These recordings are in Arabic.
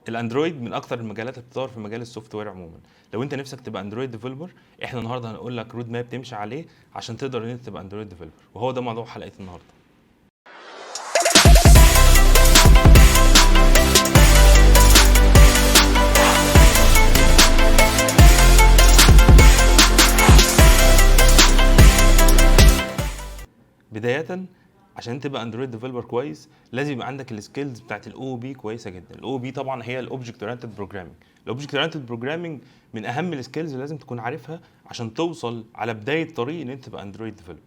الاندرويد من اكتر المجالات اللي بتطور في مجال السوفت وير عموما. لو انت نفسك تبقى اندرويد ديفلوبر، احنا النهارده هنقول لك رود ماب تمشي عليه عشان تقدر ان انت تبقى اندرويد ديفلوبر، وهو ده موضوع حلقه النهارده. بدايه عشان تبقى اندرويد ديفلوبر كويس لازم يبقى عندك السكيلز بتاعت الاو بي كويسه جدا. الاو بي طبعا هي الاوبجكت اورينتد بروجرامينج. الاوبجكت اورينتد بروجرامينج من اهم السكيلز اللي لازم تكون عارفها عشان توصل على بدايه طريق ان انت تبقى اندرويد ديفلوبر.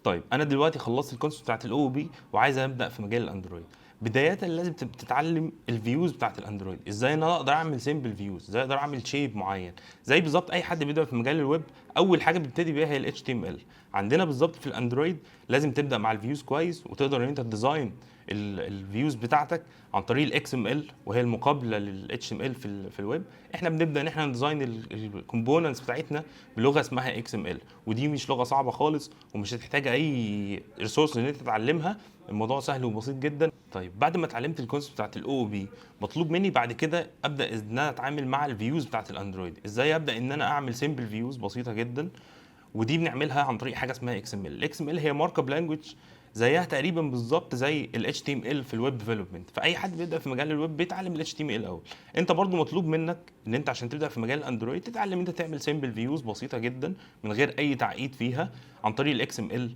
طيب انا دلوقتي خلصت الكونسبت بتاعت الاو بي وعايز ابدا في مجال الاندرويد. بدايه لازم تتعلم الفيوز بتاعت الاندرويد، ازاي انا اقدر اعمل سيمبل فيوز، ازاي اقدر اعمل شيب معين. زي بالظبط اي حد بيبدا في مجال الويب اول حاجه بيبتدي بيها هي الاتش تي ام ال. عندنا بالظبط في الاندرويد لازم تبدا مع الفيوز كويس وتقدر ان انت تديزاين الفيوز بتاعتك عن طريق الاكس ام ال وهي المقابله للاتش ام ال في الويب. احنا بنبدا ان احنا نديزاين الكومبوننتس بتاعتنا بلغه اسمها اكس ام ال، ودي مش لغه صعبه خالص ومش هتحتاج اي ريسورس ان انت تتعلمها. الموضوع سهل وبسيط جدا. طيب بعد ما اتعلمت الكونسبت بتاعت الاو بي، مطلوب مني بعد كده ابدا ان انا اتعامل مع الفيوز بتاعت الاندرويد. ازاي ابدا ان انا اعمل سيمبل فيوز بسيطه جدا، ودي بنعملها عن طريق حاجه اسمها اكس ام ال. الاكس ام ال هي مارك اب لانجويج زيها تقريبا بالظبط زي الاتش تي ام ال في الويب ديفلوبمنت. فاي حد بيبدا في مجال الويب بيتعلم الاتش تي ام ال الاول. انت برضو مطلوب منك ان انت عشان تبدا في مجال الاندرويد تتعلم انت تعمل سيمبل فيوز بسيطه جدا من غير اي تعقيد فيها عن طريق الاكس ام ال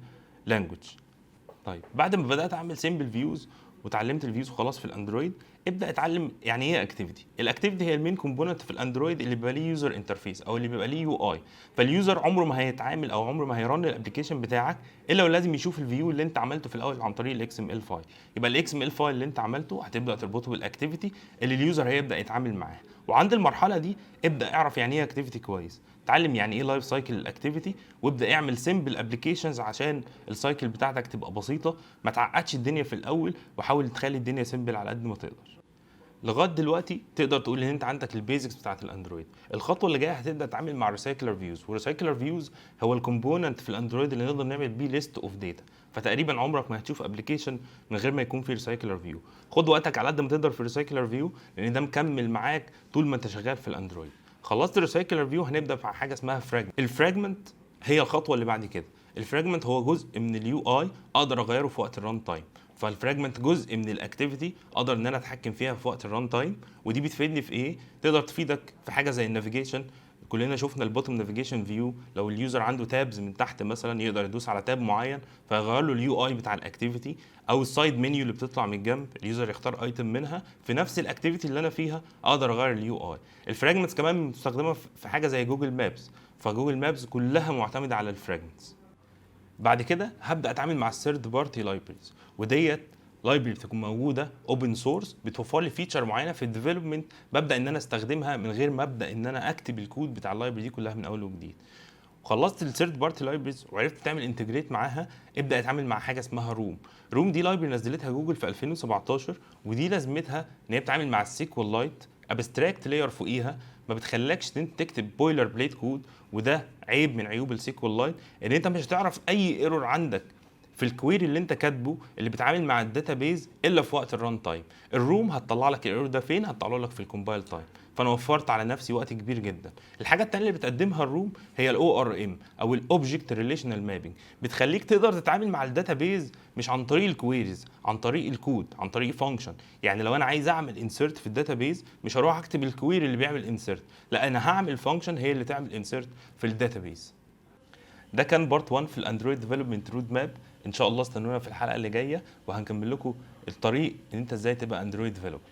لانجويج. طيب بعد ما بدات اعمل سيمبل فيوز وتعلمت الفيوز وخلاص في الاندرويد، ابدا اتعلم يعني ايه اكتيفيتي. الاكتيفيتي هي المين كومبوننت في الاندرويد اللي بيبقى ليه يوزر انترفيس او اللي بيبقى ليه يو اي. فاليوزر عمره ما هيتعامل او عمره ما هيرن الابلكيشن بتاعك الا ولازم يشوف الفيو اللي انت عملته في الاول عن طريق الاكس ام ال فايل. يبقى الاكس ام ال فايل اللي انت عملته هتبدا تربطه بالاكتيفيتي اللي اليوزر هيبدا يتعامل معاها. وعند المرحله دي ابدا اعرف يعني ايه اكتيفيتي كويس، اتعلم يعني ايه لايف سايكل الاكتيفيتي، وابدا اعمل سيمبل ابلكيشنز عشان السايكل بتاعتك تبقى بسيطه. ما تعقدش الدنيا في الاول وحاول تخلي الدنيا سيمبل على قد ما تقدر. لغايه دلوقتي تقدر تقول ان انت عندك البيزكس بتاعت الاندرويد. الخطوه اللي جايه هتبدا تتعامل مع ريسايكلر فيوز، وريسايكلر فيوز هو الكومبوننت في الاندرويد اللي نقدر نعمل بيه ليست اوف داتا. فتقريبا عمرك ما هتشوف ابلكيشن من غير ما يكون فيه ريسايكلر فيو. خد وقتك على قد ما تقدر في الريسايكلر فيو لان ده مكمل معاك طول ما انت شغال في الاندرويد. خلصت الريسايكلر فيو هنبدا في حاجه اسمها فراجمنت. الفراجمنت هي الخطوه اللي بعد كده. الفراجمنت هو جزء من اليو اي اقدر اغيره في وقت الران تايم. فالفراجمنت جزء من الاكتيفيتي اقدر ان انا اتحكم فيها في وقت الران تايم. ودي بتفيدني في ايه؟ تقدر تفيدك في حاجه زي النافيجيشن. كلنا شفنا البوتوم نافيجيشن فيو، لو اليوزر عنده تابز من تحت مثلا يقدر يدوس على تاب معين فيغير له اليو اي بتاع الاكتيفيتي، او السايد منيو اللي بتطلع من الجنب اليوزر يختار ايتم منها في نفس الاكتيفيتي اللي انا فيها اقدر اغير اليو اي. الفراجمنتس كمان مستخدمه في حاجه زي جوجل مابس، فجوجل مابس كلها معتمده على الفراجمنتس. بعد كده هبدا اتعامل مع الثيرد بارتي لايبريز، وديت لايبرري بتكون موجوده اوبن سورس بتوفر لي فيتشر معينه في الديفلوبمنت ببدا ان انا استخدمها من غير ما ابدا ان انا اكتب الكود بتاع اللايبرري دي كلها من اول وجديد. خلصت الثيرد بارتي لايبريز وعرفت تعمل انتجريت معاها، ابدا اتعامل مع حاجه اسمها روم. روم دي لايبرري نزلتها جوجل في 2017، ودي لازمتها ان هي بتتعامل مع السيكوال لايت ابستراكت لاير فوقيها، ما بتخليكش تكتب بويلر بليت كود. وده عيب من عيوب السيكوال لايت، ان انت مش هتعرف اي ايرور عندك في الكويري اللي انت كاتبه اللي بتعامل مع الداتابيز الا في وقت الران تايم. الروم هتطلع لك الايرور ده فين؟ هتطلعه لك في الكومبايل تايم. فانا وفرت على نفسي وقت كبير جدا. الحاجه الثانيه اللي بتقدمها الروم هي الاو ار ام او الاوبجكت ريليشنال مابنج. بتخليك تقدر تتعامل مع الداتابيز مش عن طريق الكويريز، عن طريق الكود، عن طريق فانكشن. يعني لو انا عايز اعمل انسيرت في الداتابيز مش هروح اكتب الكويري اللي بيعمل انسيرت، لا انا هعمل فانكشن هي اللي تعمل انسيرت في الداتابيز. ده كان بارت 1 في الاندرويد ديفلوبمنت رود ماب. ان شاء الله استنونا في الحلقه اللي جايه وهنكمل لكم الطريق ان انت ازاي تبقى اندرويد ديفلوبر.